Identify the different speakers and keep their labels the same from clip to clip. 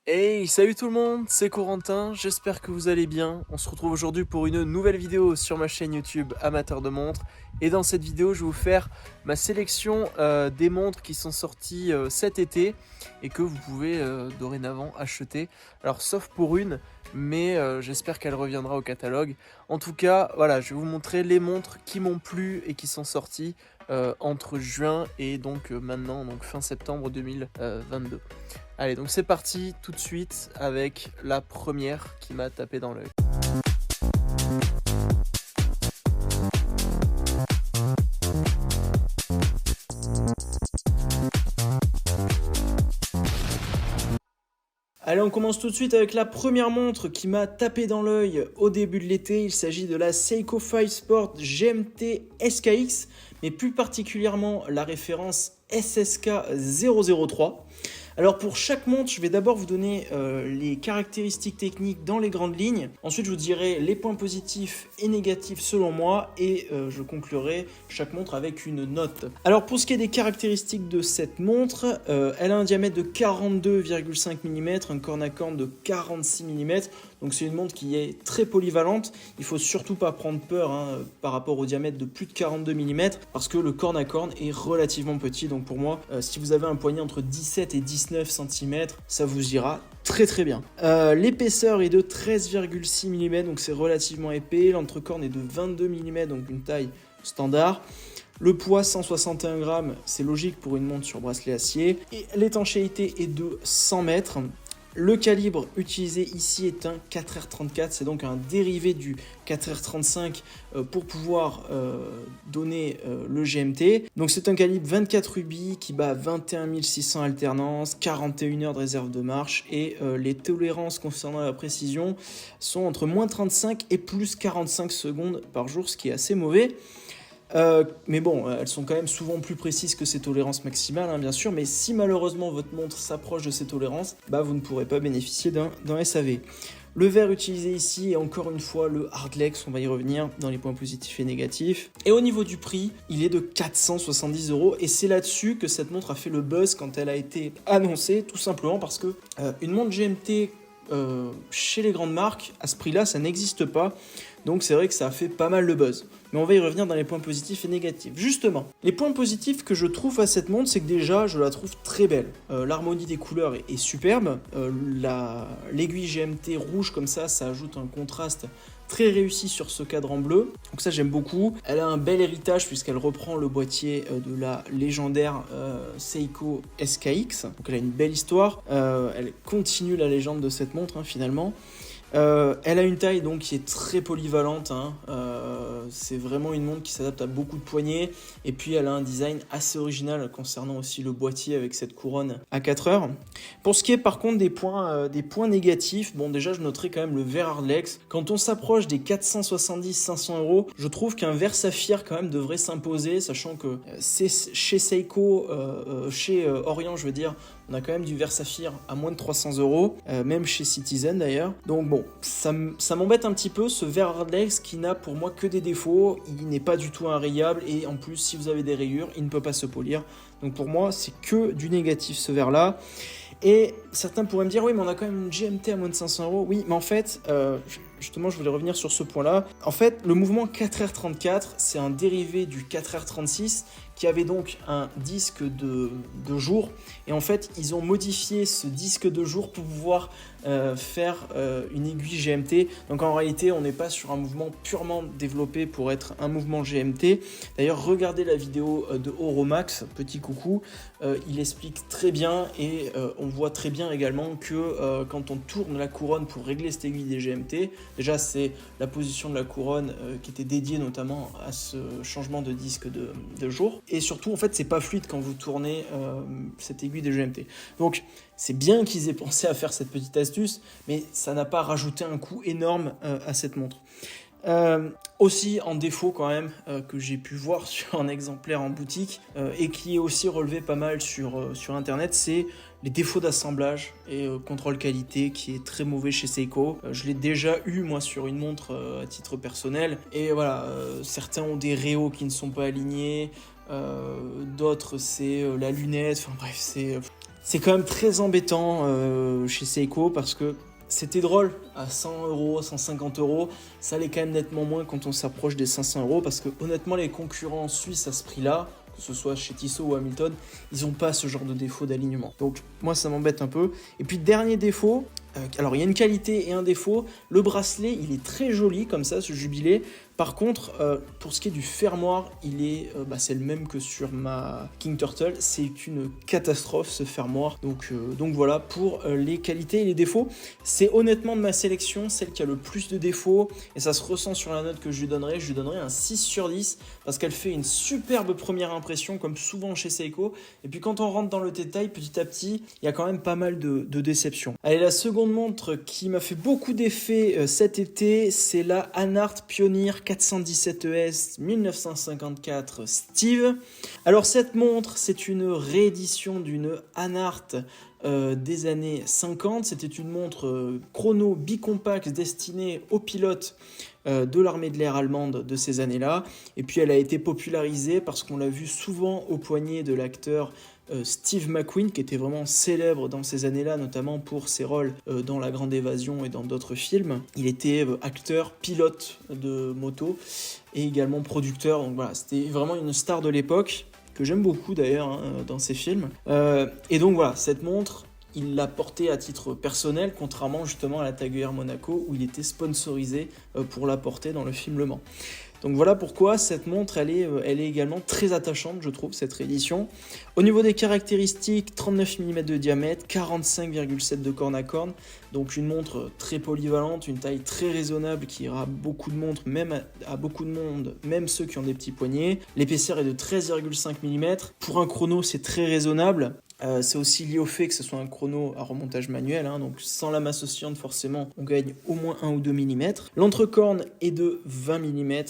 Speaker 1: Hey, salut tout le monde, c'est Corentin, j'espère que vous allez bien. On se retrouve aujourd'hui pour une nouvelle vidéo sur ma chaîne YouTube Amateur de montres. Et dans cette vidéo, je vais vous faire ma sélection des montres qui sont sorties cet été et que vous pouvez dorénavant acheter. Alors sauf pour une, mais j'espère qu'elle reviendra au catalogue. En tout cas, voilà, je vais vous montrer les montres qui m'ont plu et qui sont sorties entre juin et donc maintenant, donc fin septembre 2022. Allez, donc c'est parti tout de suite avec la première qui m'a tapé dans l'œil. Allez, on commence tout de suite avec la première montre qui m'a tapé dans l'œil au début de l'été. Il s'agit de la Seiko 5 Sport GMT SKX, mais plus particulièrement la référence SSK 003. Alors pour chaque montre, je vais d'abord vous donner les caractéristiques techniques dans les grandes lignes. Ensuite, je vous dirai les points positifs et négatifs selon moi et je conclurai chaque montre avec une note. Alors pour ce qui est des caractéristiques de cette montre, elle a un diamètre de 42,5 mm, un corne à corne de 46 mm. Donc c'est une montre qui est très polyvalente. Il ne faut surtout pas prendre peur par rapport au diamètre de plus de 42 mm parce que le corne à corne est relativement petit. Donc pour moi, si vous avez un poignet entre 17 et 19 cm, ça vous ira très bien. L'épaisseur est de 13,6 mm, donc c'est relativement épais. L'entrecorne est de 22 mm, donc une taille standard. Le poids 161 grammes, c'est logique pour une montre sur bracelet acier. Et l'étanchéité est de 100 mètres. Le calibre utilisé ici est un 4R34, c'est donc un dérivé du 4R35 pour pouvoir donner le GMT. Donc c'est un calibre 24 rubis qui bat 21 600 alternances, 41 heures de réserve de marche et les tolérances concernant la précision sont entre moins 35 et plus 45 secondes par jour, ce qui est assez mauvais. Mais bon, elles sont quand même souvent plus précises que ces tolérances maximales, bien sûr, mais si malheureusement votre montre s'approche de ces tolérances, vous ne pourrez pas bénéficier d'un SAV. Le verre utilisé ici est encore une fois le Hardlex, on va y revenir dans les points positifs et négatifs. Et au niveau du prix, il est de 470 € et c'est là-dessus que cette montre a fait le buzz quand elle a été annoncée, tout simplement parce que une montre GMT chez les grandes marques, à ce prix-là, ça n'existe pas. Donc c'est vrai que ça a fait pas mal de buzz. Mais on va y revenir dans les points positifs et négatifs. Justement, les points positifs que je trouve à cette montre, c'est que déjà, je la trouve très belle. L'harmonie des couleurs est superbe. L'aiguille GMT rouge comme ça ajoute un contraste très réussi sur ce cadran bleu. Donc ça, j'aime beaucoup. Elle a un bel héritage puisqu'elle reprend le boîtier de la légendaire Seiko SKX. Donc elle a une belle histoire. Elle continue la légende de cette montre, finalement. Elle a une taille donc qui est très polyvalente, c'est vraiment une montre qui s'adapte à beaucoup de poignets et puis elle a un design assez original concernant aussi le boîtier avec cette couronne à 4 heures. Pour ce qui est par contre des points négatifs, bon déjà je noterai quand même le verre Hardlex. Quand on s'approche des 470-500 €, je trouve qu'un verre saphir quand même devrait s'imposer, sachant que c'est chez Seiko, chez Orient je veux dire, on a quand même du verre saphir à moins de 300 €, même chez Citizen d'ailleurs. Donc bon, ça m'embête un petit peu ce verre Hardlex qui n'a pour moi que des défauts. Il n'est pas du tout enrayable et en plus, si vous avez des rayures, il ne peut pas se polir. Donc pour moi, c'est que du négatif ce verre là. Et certains pourraient me dire, oui, mais on a quand même une GMT à moins de 500 €. Oui, mais en fait, justement, je voulais revenir sur ce point-là. En fait, le mouvement 4R34, c'est un dérivé du 4R36 qui avait donc un disque de jour. Et en fait, ils ont modifié ce disque de jour pour pouvoir faire une aiguille GMT. Donc en réalité, on n'est pas sur un mouvement purement développé pour être un mouvement GMT. D'ailleurs, regardez la vidéo de Oromax, petit coucou. Il explique très bien et on voit très bien également que quand on tourne la couronne pour régler cette aiguille des GMT, déjà c'est la position de la couronne qui était dédiée notamment à ce changement de disque de jour. Et surtout, en fait, c'est pas fluide quand vous tournez cette aiguille des GMT. Donc, c'est bien qu'ils aient pensé à faire cette petite astuce, mais ça n'a pas rajouté un coût énorme à cette montre. Aussi en défaut quand même que j'ai pu voir sur un exemplaire en boutique et qui est aussi relevé pas mal sur internet, c'est les défauts d'assemblage et contrôle qualité qui est très mauvais chez Seiko. Je l'ai déjà eu moi sur une montre à titre personnel et voilà, certains ont des réaux qui ne sont pas alignés, d'autres c'est la lunette, enfin bref C'est quand même très embêtant chez Seiko parce que c'était drôle à 100 euros, 150 euros. Ça l'est quand même nettement moins quand on s'approche des 500 euros parce que honnêtement, les concurrents suisses à ce prix-là, que ce soit chez Tissot ou Hamilton, ils n'ont pas ce genre de défaut d'alignement. Donc moi, ça m'embête un peu. Et puis, dernier défaut, alors il y a une qualité et un défaut. Le bracelet, il est très joli comme ça, ce jubilé. Par contre, pour ce qui est du fermoir, c'est le même que sur ma King Turtle. C'est une catastrophe ce fermoir. Donc voilà pour les qualités et les défauts. C'est honnêtement de ma sélection celle qui a le plus de défauts. Et ça se ressent sur la note que je lui donnerai. Je lui donnerai un 6 sur 10 parce qu'elle fait une superbe première impression comme souvent chez Seiko. Et puis quand on rentre dans le détail, petit à petit, il y a quand même pas mal de déceptions. Allez, la seconde montre qui m'a fait beaucoup d'effet cet été, c'est la Hanart Pioneer 417 ES 1954 Steve. Alors cette montre, c'est une réédition d'une Hanart des années 50. C'était une montre chrono bicompact destinée aux pilotes de l'armée de l'air allemande de ces années-là. Et puis elle a été popularisée parce qu'on l'a vu souvent au poignet de l'acteur Steve McQueen, qui était vraiment célèbre dans ces années-là, notamment pour ses rôles dans La Grande Évasion et dans d'autres films. Il était acteur, pilote de moto et également producteur. Donc voilà, c'était vraiment une star de l'époque, que j'aime beaucoup d'ailleurs dans ses films. Et donc voilà, cette montre, il l'a portée à titre personnel, contrairement justement à la Tag Heuer Monaco, où il était sponsorisé pour la porter dans le film Le Mans. Donc voilà pourquoi cette montre, elle est également très attachante, je trouve, cette réédition. Au niveau des caractéristiques, 39 mm de diamètre, 45,7 de corne à corne. Donc une montre très polyvalente, une taille très raisonnable qui ira à beaucoup de montres, même à beaucoup de monde, même ceux qui ont des petits poignets. L'épaisseur est de 13,5 mm. Pour un chrono, c'est très raisonnable. C'est aussi lié au fait que ce soit un chrono à remontage manuel, donc sans la masse oscillante forcément on gagne au moins 1 ou 2 mm. L'entrecorne est de 20 mm,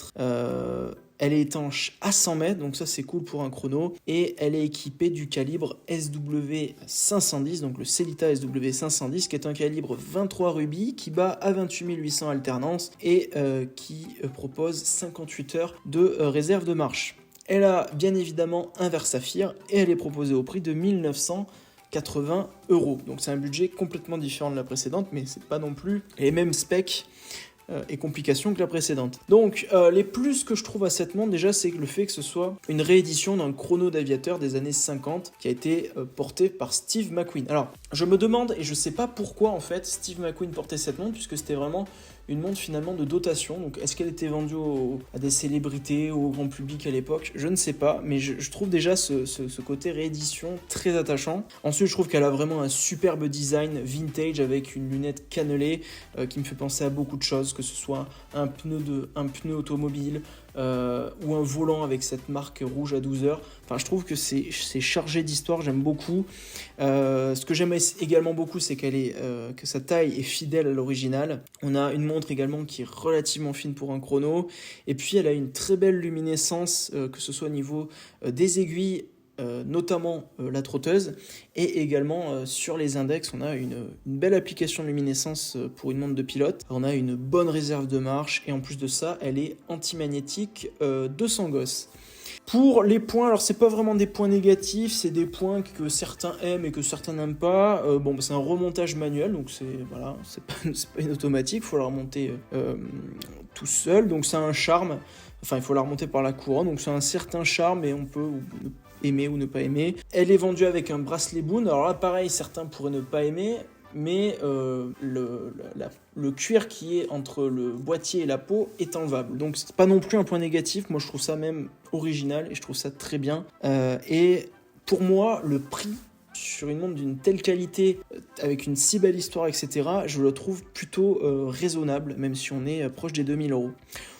Speaker 1: elle est étanche à 100 mètres, donc ça c'est cool pour un chrono, et elle est équipée du calibre SW510, donc le Sellita SW510 qui est un calibre 23 rubis qui bat à 28 800 alternances et qui propose 58 heures de réserve de marche. Elle a bien évidemment un verre saphir et elle est proposée au prix de 1980 €. Donc c'est un budget complètement différent de la précédente, mais c'est pas non plus les mêmes specs et complications que la précédente. Donc les plus que je trouve à cette montre déjà, c'est le fait que ce soit une réédition d'un chrono d'aviateur des années 50 qui a été porté par Steve McQueen. Alors je me demande, et je sais pas pourquoi en fait Steve McQueen portait cette montre, puisque c'était vraiment une montre finalement de dotation. Donc est-ce qu'elle était vendue à des célébrités ou au grand public à l'époque? Je ne sais pas, mais je trouve déjà ce côté réédition très attachant. Ensuite, je trouve qu'elle a vraiment un superbe design vintage avec une lunette cannelée qui me fait penser à beaucoup de choses, que ce soit un pneu automobile ou un volant avec cette marque rouge à 12 heures. Enfin, je trouve que c'est chargé d'histoire, j'aime beaucoup. Ce que j'aime également beaucoup, c'est que sa taille est fidèle à l'original. On a une montre également qui est relativement fine pour un chrono. Et puis, elle a une très belle luminescence, que ce soit au niveau des aiguilles, notamment la trotteuse, et également sur les index on a une belle application de luminescence pour une montre de pilote. On a une bonne réserve de marche et en plus de ça elle est anti-magnétique 200 Gauss. Pour les points, alors c'est pas vraiment des points négatifs, c'est des points que certains aiment et que certains n'aiment pas. C'est un remontage manuel, donc c'est pas une automatique, il faut la remonter tout seul, donc c'est un charme. Enfin, il faut la remonter par la couronne, donc c'est un certain charme et on peut aimer ou ne pas aimer. Elle est vendue avec un bracelet Boone. Alors là, pareil, certains pourraient ne pas aimer, mais le cuir qui est entre le boîtier et la peau est enlevable. Donc c'est pas non plus un point négatif. Moi, je trouve ça même original et je trouve ça très bien. Et pour moi, le prix sur une montre d'une telle qualité, avec une si belle histoire, etc., je le trouve plutôt raisonnable, même si on est proche des 2000 €.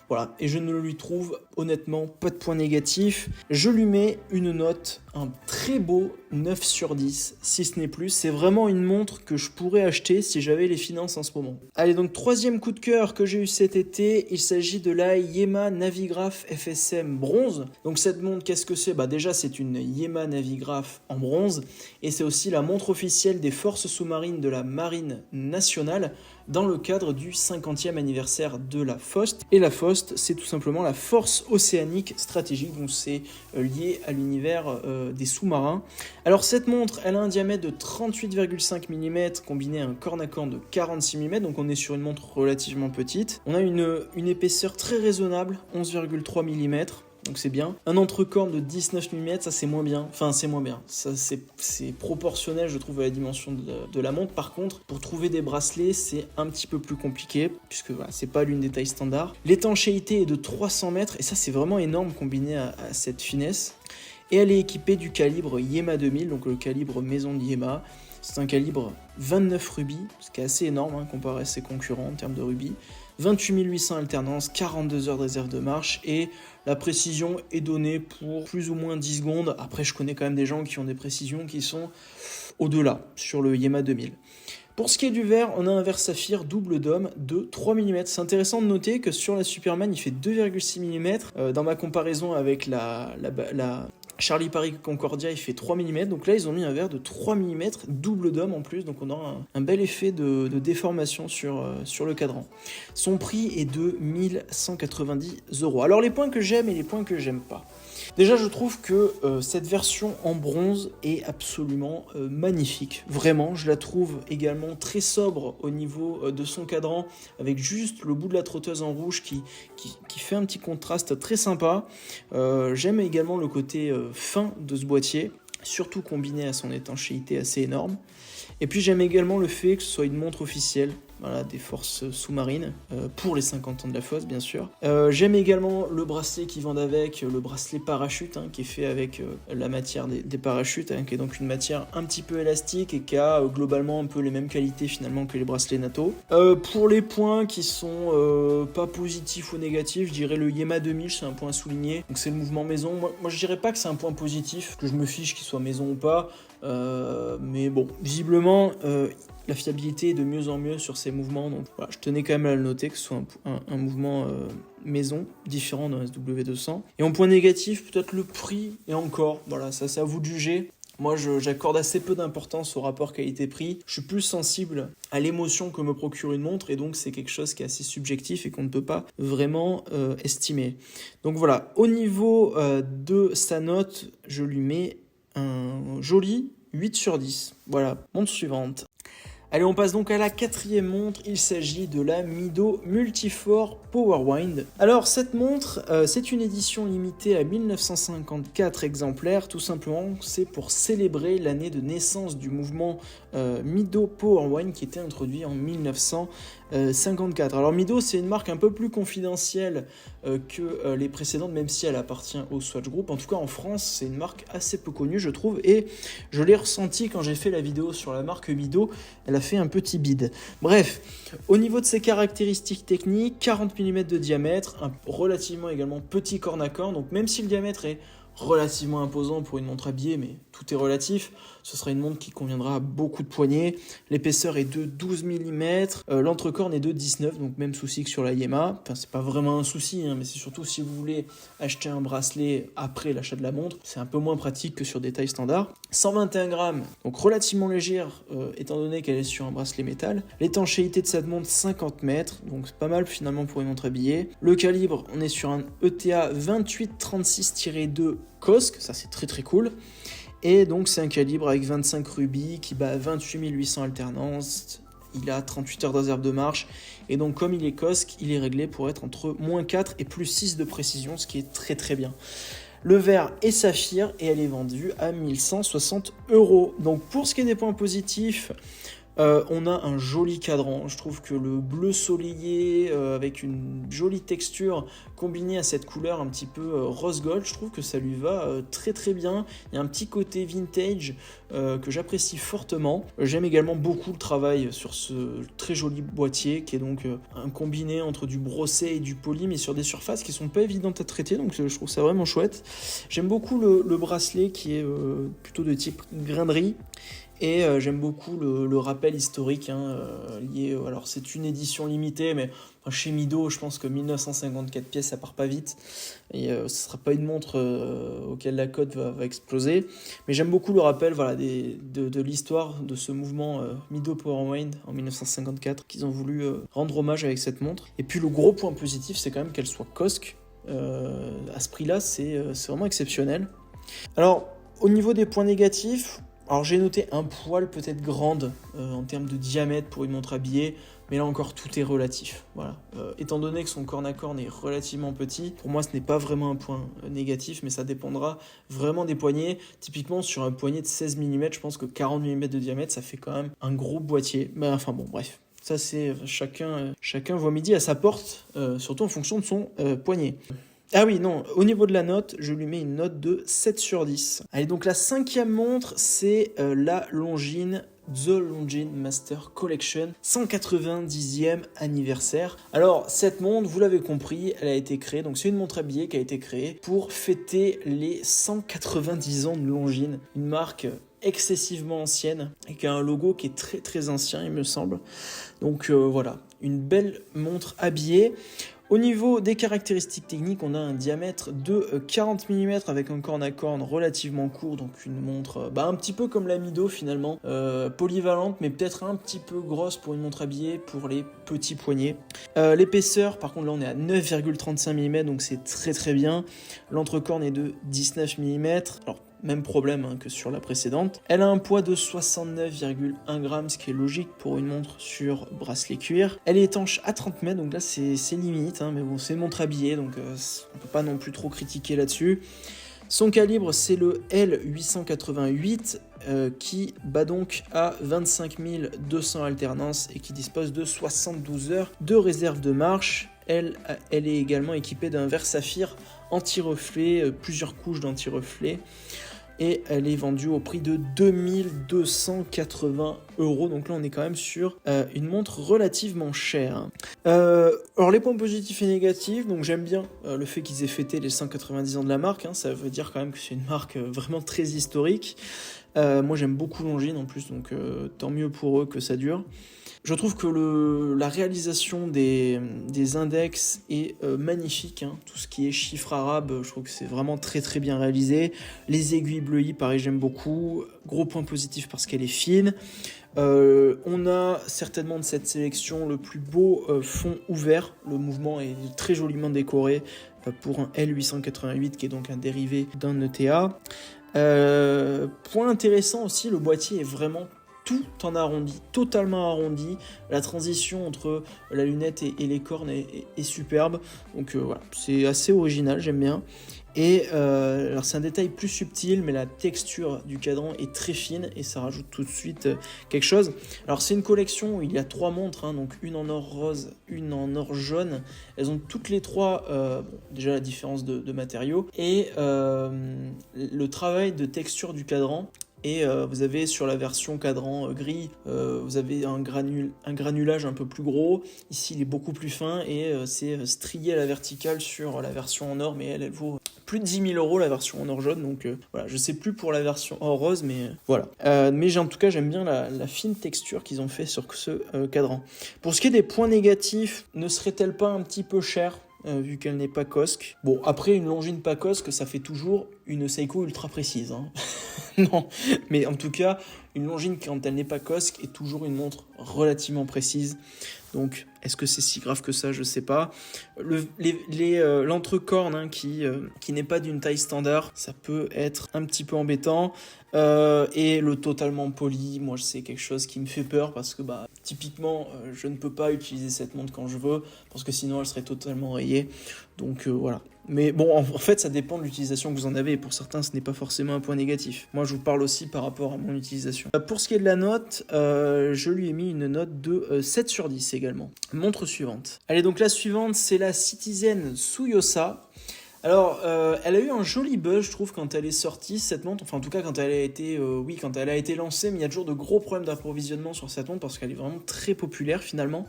Speaker 1: Voilà, et je ne lui trouve honnêtement pas de point négatif. Je lui mets une note, un très beau 9 sur 10, si ce n'est plus. C'est vraiment une montre que je pourrais acheter si j'avais les finances en ce moment. Allez, donc troisième coup de cœur que j'ai eu cet été, il s'agit de la Yema Navigraph FSM bronze. Donc cette montre, qu'est-ce que c'est ? Déjà, c'est une Yema Navigraph en bronze, et c'est aussi la montre officielle des forces sous-marines de la Marine nationale. dans le cadre du 50e anniversaire de la FOST. Et la FOST, c'est tout simplement la Force Océanique Stratégique, donc c'est lié à l'univers des sous-marins. Alors cette montre, elle a un diamètre de 38,5 mm combiné à un corne-à-corne de 46 mm, donc on est sur une montre relativement petite. On a une épaisseur très raisonnable, 11,3 mm. Donc c'est bien. Un entrecorne de 19 mm, ça c'est moins bien. Enfin, c'est moins bien. Ça c'est proportionnel, je trouve, à la dimension de la montre. Par contre, pour trouver des bracelets, c'est un petit peu plus compliqué, puisque voilà, c'est pas l'une des tailles standards. L'étanchéité est de 300 mètres, et ça c'est vraiment énorme combiné à cette finesse. Et elle est équipée du calibre Yema 2000, donc le calibre maison de Yema. C'est un calibre 29 rubis, ce qui est assez énorme comparé à ses concurrents en termes de rubis. 28 800 alternances, 42 heures de réserve de marche, et la précision est donnée pour plus ou moins 10 secondes. Après, je connais quand même des gens qui ont des précisions qui sont au-delà sur le Yema 2000. Pour ce qui est du verre, on a un verre saphir double dôme de 3 mm. C'est intéressant de noter que sur la Superman, il fait 2,6 mm. Dans ma comparaison avec la Charlie Paris Concordia, il fait 3 mm, donc là ils ont mis un verre de 3 mm, double dôme en plus, donc on aura un bel effet de déformation sur le cadran. Son prix est de 1190 €. Alors les points que j'aime et les points que j'aime pas. Déjà, je trouve que cette version en bronze est absolument magnifique. Vraiment, je la trouve également très sobre au niveau de son cadran, avec juste le bout de la trotteuse en rouge qui fait un petit contraste très sympa. J'aime également le côté fin de ce boîtier, surtout combiné à son étanchéité assez énorme. Et puis j'aime également le fait que ce soit une montre officielle, voilà, des forces sous-marines, pour les 50 ans de la FOST bien sûr. J'aime également le bracelet qui vend avec, le bracelet parachute, qui est fait avec la matière des parachutes, qui est donc une matière un petit peu élastique et qui a globalement un peu les mêmes qualités finalement que les bracelets NATO. Pour les points qui sont pas positifs ou négatifs, je dirais le Yema 2000, c'est un point à souligner, donc c'est le mouvement maison. Moi je dirais pas que c'est un point positif, que je me fiche qu'il soit maison ou pas, mais bon, visiblement la fiabilité est de mieux en mieux sur ces mouvements, donc voilà, je tenais quand même à le noter que ce soit un mouvement maison, différent d'un SW200. Et en point négatif, peut-être le prix, et encore, voilà, ça c'est à vous de juger. Moi, j'accorde assez peu d'importance au rapport qualité-prix. Je suis plus sensible à l'émotion que me procure une montre, et donc c'est quelque chose qui est assez subjectif et qu'on ne peut pas vraiment estimer. Donc voilà, au niveau de sa note, je lui mets un joli 8 sur 10. Voilà, montre suivante. Allez, on passe donc à la quatrième montre, il s'agit de la Mido Multifor Powerwind. Alors cette montre, c'est une édition limitée à 1954 exemplaires, tout simplement c'est pour célébrer l'année de naissance du mouvement Mido Powerwind qui était introduit en 1954. Alors Mido, c'est une marque un peu plus confidentielle que les précédentes, même si elle appartient au Swatch Group. En tout cas en France, c'est une marque assez peu connue je trouve, et je l'ai ressenti quand j'ai fait la vidéo sur la marque Mido, elle a fait un petit bide. Bref, au niveau de ses caractéristiques techniques, 40 mm de diamètre, un relativement également petit corne à corne, donc même si le diamètre est relativement imposant pour une montre habillée, mais tout est relatif, ce sera une montre qui conviendra à beaucoup de poignets. L'épaisseur est de 12 mm, l'entrecorne est de 19, donc même souci que sur la Yema. Enfin, c'est pas vraiment un souci, mais c'est surtout si vous voulez acheter un bracelet après l'achat de la montre, c'est un peu moins pratique que sur des tailles standards. 121 grammes, donc relativement légère, étant donné qu'elle est sur un bracelet métal. L'étanchéité de cette montre, 50 mètres, donc c'est pas mal finalement pour une montre habillée. Le calibre, on est sur un ETA 2836-2 COSC, ça c'est très très cool. Et donc c'est un calibre avec 25 rubis qui bat 28 800 alternances. Il a 38 heures de réserve de marche. Et donc comme il est COSC, il est réglé pour être entre -4 et +6 de précision, ce qui est très très bien. Le verre est saphir et elle est vendue à 1160 €. Donc pour ce qui est des points positifs, on a un joli cadran. Je trouve que le bleu soleillé avec une jolie texture combinée à cette couleur un petit peu rose gold, je trouve que ça lui va très très bien. Il y a un petit côté vintage que j'apprécie fortement. J'aime également beaucoup le travail sur ce très joli boîtier qui est donc un combiné entre du brossé et du poli, mais sur des surfaces qui sont pas évidentes à traiter, donc je trouve ça vraiment chouette. J'aime beaucoup le bracelet qui est plutôt de type grainerie. Et j'aime beaucoup le rappel historique lié. Alors c'est une édition limitée, mais enfin, chez Mido, je pense que 1954 pièces, ça part pas vite. Et ce sera pas une montre auquel la cote va exploser. Mais j'aime beaucoup le rappel voilà, de l'histoire de ce mouvement Mido Powerwind en 1954 qu'ils ont voulu rendre hommage avec cette montre. Et puis le gros point positif, c'est quand même qu'elle soit Cosc. À ce prix-là, c'est vraiment exceptionnel. Alors, au niveau des points négatifs, alors j'ai noté un poil peut-être grande en termes de diamètre pour une montre habillée, mais là encore tout est relatif. Voilà. Étant donné que son corne à corne est relativement petit, pour moi ce n'est pas vraiment un point négatif, mais ça dépendra vraiment des poignets. Typiquement sur un poignet de 16 mm, je pense que 40 mm de diamètre, ça fait quand même un gros boîtier. Mais enfin bon, bref. Ça c'est chacun voit midi à sa porte, surtout en fonction de son poignet. Ah oui, non, au niveau de la note, je lui mets une note de 7 sur 10. Allez, donc la 5e montre, c'est la Longines, The Longines Master Collection, 190e anniversaire. Alors, cette montre, vous l'avez compris, elle a été créée, donc c'est une montre habillée qui a été créée pour fêter les 190 ans de Longines, une marque excessivement ancienne et qui a un logo qui est très très ancien, il me semble. Donc voilà, une belle montre habillée. Au niveau des caractéristiques techniques, on a un diamètre de 40 mm avec un corne à corne relativement court, donc une montre un petit peu comme la Mido finalement, polyvalente mais peut-être un petit peu grosse pour une montre habillée pour les petits poignets. L'épaisseur, par contre là on est à 9,35 mm, donc c'est très très bien. L'entrecorne est de 19 mm, alors même problème que sur la précédente. Elle a un poids de 69,1 grammes, ce qui est logique pour une montre sur bracelet cuir. Elle est étanche à 30 mètres, donc là c'est limite, mais bon, c'est une montre habillée, donc on peut pas non plus trop critiquer là-dessus. Son calibre, c'est le L888 qui bat donc à 25 200 alternances et qui dispose de 72 heures de réserve de marche. Elle est également équipée d'un verre saphir anti-reflet, plusieurs couches d'anti-reflet. Et elle est vendue au prix de 2280 €. Donc là, on est quand même sur une montre relativement chère. Alors, les points positifs et négatifs, donc j'aime bien le fait qu'ils aient fêté les 190 ans de la marque. Ça veut dire quand même que c'est une marque vraiment très historique. Moi, j'aime beaucoup Longines en plus, donc tant mieux pour eux que ça dure. Je trouve que la réalisation des index est magnifique. Tout ce qui est chiffres arabes, je trouve que c'est vraiment très très bien réalisé. Les aiguilles bleuies, pareil, j'aime beaucoup. Gros point positif parce qu'elle est fine. On a certainement de cette sélection le plus beau fond ouvert. Le mouvement est très joliment décoré pour un L888 qui est donc un dérivé d'un ETA. Point intéressant aussi, le boîtier est vraiment tout en arrondi, totalement arrondi. La transition entre la lunette et les cornes est superbe. Donc voilà, c'est assez original, j'aime bien. Et alors c'est un détail plus subtil, mais la texture du cadran est très fine et ça rajoute tout de suite quelque chose. Alors c'est une collection où il y a 3 montres, donc une en or rose, une en or jaune. Elles ont toutes les 3 déjà la différence de matériaux et le travail de texture du cadran. Et vous avez sur la version cadran gris, vous avez un granulage un peu plus gros. Ici, il est beaucoup plus fin et c'est strié à la verticale sur la version en or, mais elle vaut plus de 10 000 € la version en or jaune. Donc voilà, je sais plus pour la version or rose, mais voilà. Mais en tout cas, j'aime bien la fine texture qu'ils ont fait sur ce cadran. Pour ce qui est des points négatifs, ne serait-elle pas un petit peu chère vu qu'elle n'est pas Cosc. Bon, après, une Longines pas Cosc, ça fait toujours une Seiko ultra précise. Non, mais en tout cas, une Longines, quand elle n'est pas Cosc, est toujours une montre relativement précise. Donc, est-ce que c'est si grave que ça? Je sais pas. L'entrecorne qui n'est pas d'une taille standard, ça peut être un petit peu embêtant. Et le totalement poli, moi c'est quelque chose qui me fait peur parce que typiquement je ne peux pas utiliser cette montre quand je veux parce que sinon elle serait totalement rayée. Donc voilà. Mais bon, en fait, ça dépend de l'utilisation que vous en avez. Et pour certains, ce n'est pas forcément un point négatif. Moi, je vous parle aussi par rapport à mon utilisation. Pour ce qui est de la note, je lui ai mis une note de 7 sur 10 également. Montre suivante. Allez, donc la suivante, c'est la Citizen Tsuyosa. Alors, elle a eu un joli buzz, je trouve, quand elle est sortie, cette montre. Enfin, en tout cas, quand elle a été lancée. Mais il y a toujours de gros problèmes d'approvisionnement sur cette montre parce qu'elle est vraiment très populaire, finalement.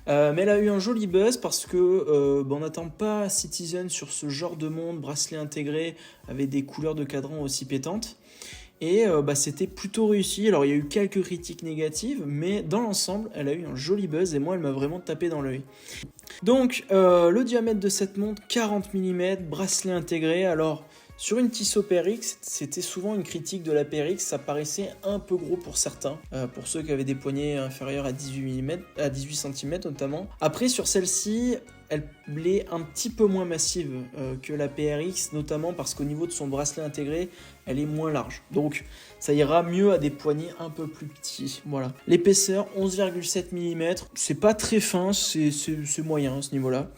Speaker 1: Mais elle a eu un joli buzz parce que on n'attend pas Citizen sur ce genre de montre, bracelet intégré, avec des couleurs de cadran aussi pétantes. Et c'était plutôt réussi. Alors il y a eu quelques critiques négatives, mais dans l'ensemble, elle a eu un joli buzz et moi, elle m'a vraiment tapé dans l'œil. Donc le diamètre de cette montre, 40 mm, bracelet intégré. Alors sur une Tissot PRX, c'était souvent une critique de la PRX, ça paraissait un peu gros pour certains, pour ceux qui avaient des poignets inférieurs à 18 mm, à 18 cm notamment. Après sur celle-ci, elle est un petit peu moins massive que la PRX, notamment parce qu'au niveau de son bracelet intégré, elle est moins large. Donc ça ira mieux à des poignets un peu plus petits. Voilà. L'épaisseur, 11,7 mm, c'est pas très fin, c'est moyen à ce niveau-là.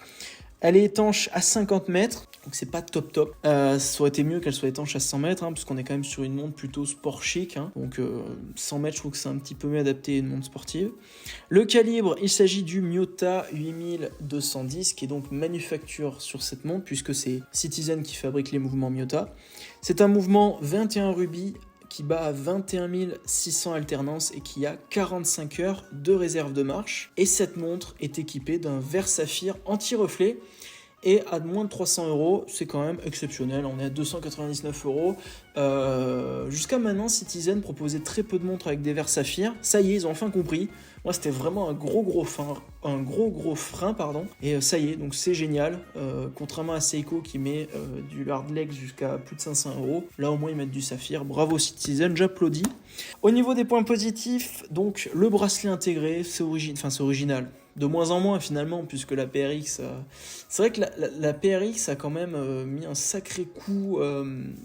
Speaker 1: Elle est étanche à 50 mètres, donc c'est pas top. Ça aurait été mieux qu'elle soit étanche à 100 mètres, parce qu'on est quand même sur une montre plutôt sport chic. Donc 100 mètres, je trouve que c'est un petit peu mieux adapté à une montre sportive. Le calibre, il s'agit du Miyota 8210, qui est donc manufacture sur cette montre, puisque c'est Citizen qui fabrique les mouvements Miyota. C'est un mouvement 21 rubis, qui bat à 21 600 alternances et qui a 45 heures de réserve de marche. Et cette montre est équipée d'un verre saphir anti-reflet. Et à moins de 300 €, c'est quand même exceptionnel. On est à 299 €. Jusqu'à maintenant, Citizen proposait très peu de montres avec des verres saphir. Ça y est, ils ont enfin compris. Moi, c'était vraiment un gros frein. Et ça y est, donc c'est génial. Contrairement à Seiko qui met du hardlex jusqu'à plus de 500 €. Là, au moins, ils mettent du saphir. Bravo Citizen, j'applaudis. Au niveau des points positifs, donc le bracelet intégré, c'est original. De moins en moins finalement, puisque la PRX... C'est vrai que la PRX a quand même mis un sacré coup.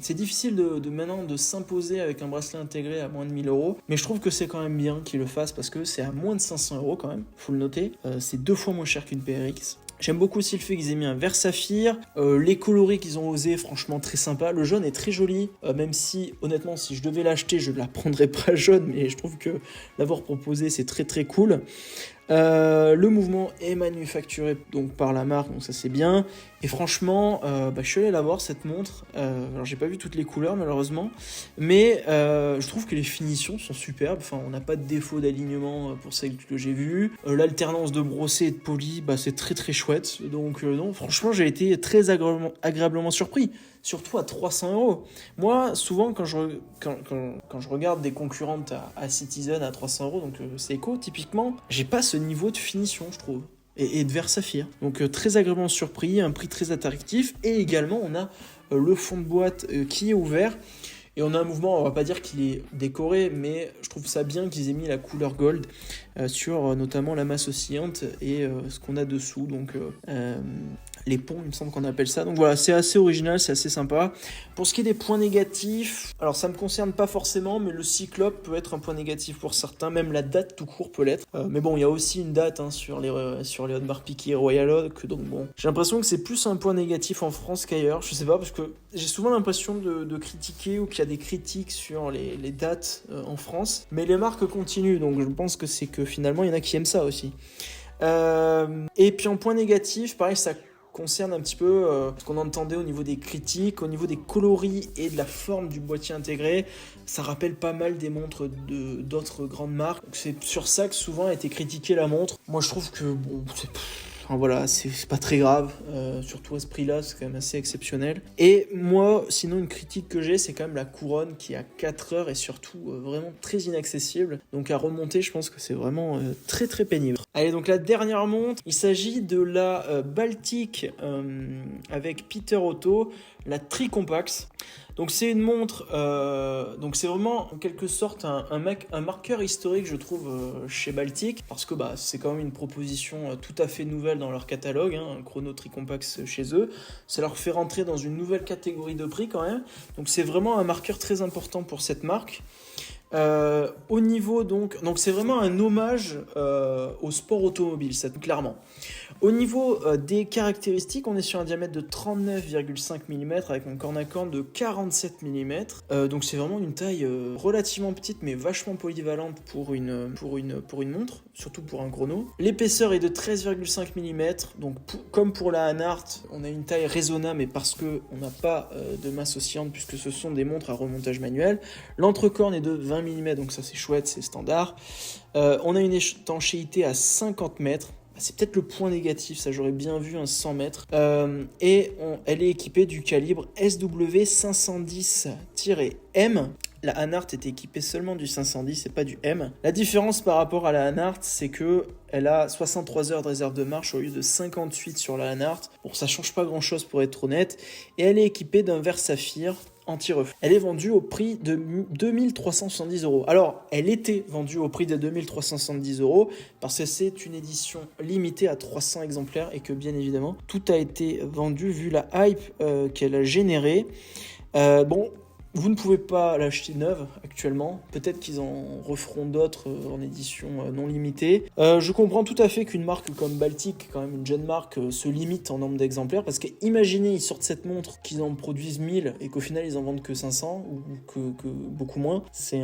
Speaker 1: C'est difficile maintenant de s'imposer avec un bracelet intégré à moins de 1000 €. Mais je trouve que c'est quand même bien qu'ils le fassent parce que c'est à moins de 500 € quand même, faut le noter. C'est 2 fois moins cher qu'une PRX. J'aime beaucoup aussi le fait qu'ils aient mis un verre saphir. Les coloris qu'ils ont osé, franchement très sympa. Le jaune est très joli, même si honnêtement si je devais l'acheter je ne la prendrais pas jaune, mais je trouve que l'avoir proposé c'est très cool. Le mouvement est manufacturé donc par la marque, donc ça c'est bien. Et franchement, je suis allé la voir cette montre. Alors j'ai pas vu toutes les couleurs malheureusement, mais je trouve que les finitions sont superbes. Enfin, on n'a pas de défaut d'alignement pour celles que j'ai vues. L'alternance de brossé et de poli, c'est très chouette. Donc non, franchement, j'ai été très agréablement surpris. Surtout à 300 €. Moi, souvent, quand je regarde des concurrentes à Citizen à 300 €, donc Seiko, typiquement, j'ai pas ce niveau de finition, je trouve. Et de verre saphir. Donc très agréablement surpris, un prix très attractif. Et également, on a le fond de boîte qui est ouvert. Et on a un mouvement, on va pas dire qu'il est décoré, mais je trouve ça bien qu'ils aient mis la couleur gold sur notamment la masse oscillante et ce qu'on a dessous. Donc les ponts, il me semble qu'on appelle ça. Donc voilà, c'est assez original, c'est assez sympa. Pour ce qui est des points négatifs, alors ça me concerne pas forcément, mais le cyclope peut être un point négatif pour certains, même la date tout court peut l'être. Mais bon, il y a aussi une date sur les Audemars Piguet et Royal Oak, donc bon. J'ai l'impression que c'est plus un point négatif en France qu'ailleurs, je sais pas, parce que j'ai souvent l'impression de critiquer ou qu'il y a des critiques sur les dates en France, mais les marques continuent, donc je pense que c'est que finalement il y en a qui aiment ça aussi. Et puis en point négatif, pareil, ça concerne un petit peu ce qu'on entendait au niveau des critiques, au niveau des coloris et de la forme du boîtier intégré. Ça rappelle pas mal des montres d'autres grandes marques. Donc c'est sur ça que souvent a été critiquée la montre. Moi je trouve que bon, c'est pas très grave, surtout à ce prix-là, c'est quand même assez exceptionnel. Et moi, sinon, une critique que j'ai, c'est quand même la couronne qui est à 4 heures et surtout vraiment très inaccessible. Donc à remonter, je pense que c'est vraiment très pénible. Allez, donc la dernière montre, il s'agit de la Baltic avec Peter Otto, la Tricompax. Donc c'est une montre, donc c'est vraiment en quelque sorte un marqueur historique je trouve chez Baltic, parce que c'est quand même une proposition tout à fait nouvelle dans leur catalogue, un chrono Tricompax chez eux. Ça leur fait rentrer dans une nouvelle catégorie de prix quand même, donc c'est vraiment un marqueur très important pour cette marque. Au niveau donc c'est vraiment un hommage au sport automobile, ça clairement. Au niveau des caractéristiques, on est sur un diamètre de 39,5 mm avec un corne à corne de 47 mm. Donc c'est vraiment une taille relativement petite mais vachement polyvalente pour une montre, surtout pour un chrono. L'épaisseur est de 13,5 mm, donc comme pour la Hanart, on a une taille raisonnable mais parce qu'on n'a pas de masse oscillante puisque ce sont des montres à remontage manuel. L'entrecorne est de 20 mm, donc ça c'est chouette, c'est standard. On a une étanchéité à 50 mètres. c'est peut-être le point négatif, ça j'aurais bien vu un 100 mètres. Elle est équipée du calibre SW510-M. La Hanart est équipée seulement du 510 et pas du M. La différence par rapport à la Hanart, c'est que elle a 63 heures de réserve de marche au lieu de 58 sur la Hanart. Bon, ça change pas grand chose pour être honnête. Et elle est équipée d'un verre saphir anti-reflux. Elle est vendue au prix de 2370 €. Alors, elle était vendue au prix de 2370 € parce que c'est une édition limitée à 300 exemplaires et que bien évidemment, tout a été vendu vu la hype qu'elle a générée. Vous ne pouvez pas l'acheter neuve actuellement. Peut-être qu'ils en referont d'autres en édition non limitée. Je comprends tout à fait qu'une marque comme Baltic, quand même une jeune marque, se limite en nombre d'exemplaires. Parce que imaginez, ils sortent cette montre, qu'ils en produisent 1000 et qu'au final ils en vendent que 500 ou que beaucoup moins. C'est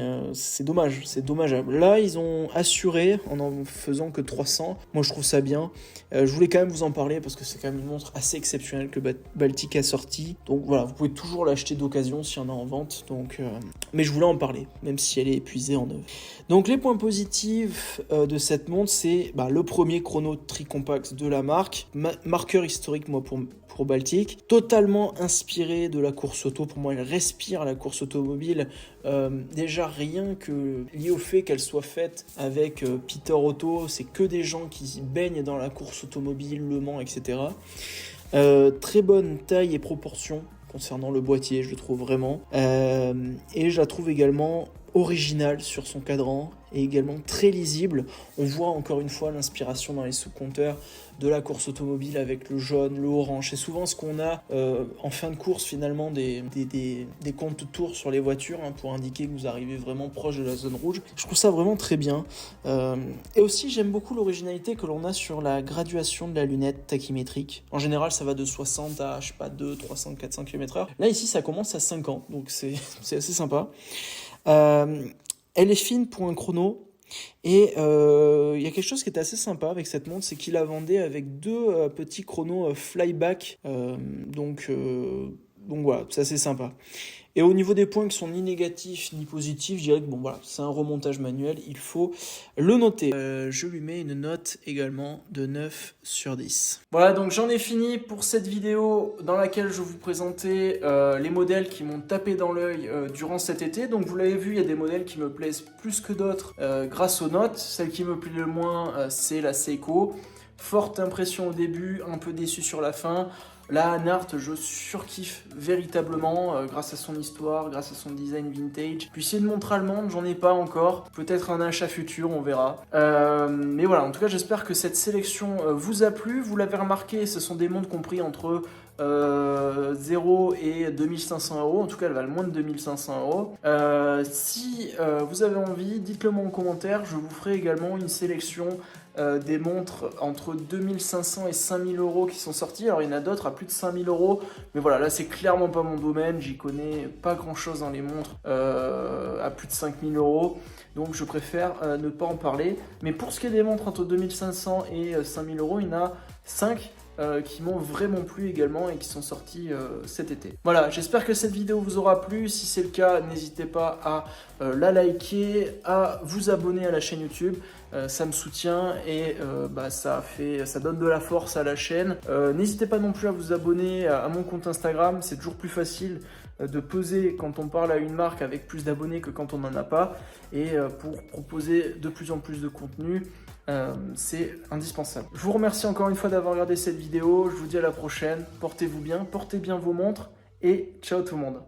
Speaker 1: dommage, c'est dommageable. Là, ils ont assuré en faisant que 300. Moi, je trouve ça bien. Je voulais quand même vous en parler parce que c'est quand même une montre assez exceptionnelle que Baltic a sortie. Donc voilà, vous pouvez toujours l'acheter d'occasion s'il y en a en vente. Mais je voulais en parler, même si elle est épuisée en œuvre. Donc les points positifs de cette montre, c'est le premier chrono tri-compact de la marque, marqueur historique moi pour Baltic, totalement inspiré de la course auto. Pour moi, elle respire la course automobile. Déjà rien que lié au fait qu'elle soit faite avec Peter Auto, c'est que des gens qui baignent dans la course automobile, Le Mans, etc. Très bonne taille et proportion concernant le boîtier, je le trouve vraiment. Et je la trouve également originale sur son cadran et également très lisible. On voit encore une fois l'inspiration dans les sous-compteurs de la course automobile avec le jaune, le orange. C'est souvent ce qu'on a en fin de course finalement des comptes tours sur les voitures pour indiquer que vous arrivez vraiment proche de la zone rouge. Je trouve ça vraiment très bien. Et aussi j'aime beaucoup l'originalité que l'on a sur la graduation de la lunette tachymétrique. En général ça va de 60 à 2, 300, 400 km/h. Là ici ça commence à 50, donc c'est assez sympa. Elle est fine pour un chrono. Et il y a quelque chose qui est assez sympa avec cette montre, c'est qu'il la vendait avec deux petits chronos flyback. Donc voilà, c'est assez sympa. Et au niveau des points qui sont ni négatifs ni positifs, je dirais que c'est un remontage manuel, il faut le noter. Je lui mets une note également de 9 sur 10. Voilà, donc j'en ai fini pour cette vidéo dans laquelle je vous présentais les modèles qui m'ont tapé dans l'œil durant cet été. Donc vous l'avez vu, il y a des modèles qui me plaisent plus que d'autres grâce aux notes. Celle qui me plaît le moins, c'est la Seiko. Forte impression au début, un peu déçu sur la fin. La Hanart, je surkiffe véritablement grâce à son histoire, grâce à son design vintage. Puis c'est une montre allemande, j'en ai pas encore. Peut-être un achat futur, on verra. Mais voilà, en tout cas, j'espère que cette sélection vous a plu. Vous l'avez remarqué, ce sont des montres compris entre 0 et 2500 €. En tout cas, elles valent moins de 2500 €. Si vous avez envie, dites-le moi en commentaire. Je vous ferai également une sélection des montres entre 2500 et 5000 € qui sont sorties. Alors il y en a d'autres à plus de 5000 €, mais voilà, là c'est clairement pas mon domaine, j'y connais pas grand chose dans les montres à plus de 5000 €, donc je préfère ne pas en parler. Mais pour ce qui est des montres entre 2500 et 5000 €, il y en a 5 qui m'ont vraiment plu également et qui sont sortis cet été. Voilà, j'espère que cette vidéo vous aura plu. Si c'est le cas, n'hésitez pas à la liker, à vous abonner à la chaîne YouTube. Ça me soutient et ça donne de la force à la chaîne. N'hésitez pas non plus à vous abonner à mon compte Instagram, c'est toujours plus facile de peser quand on parle à une marque avec plus d'abonnés que quand on n'en a pas. Et pour proposer de plus en plus de contenu, c'est indispensable. Je vous remercie encore une fois d'avoir regardé cette vidéo. Je vous dis à la prochaine. Portez-vous bien, portez bien vos montres et ciao tout le monde.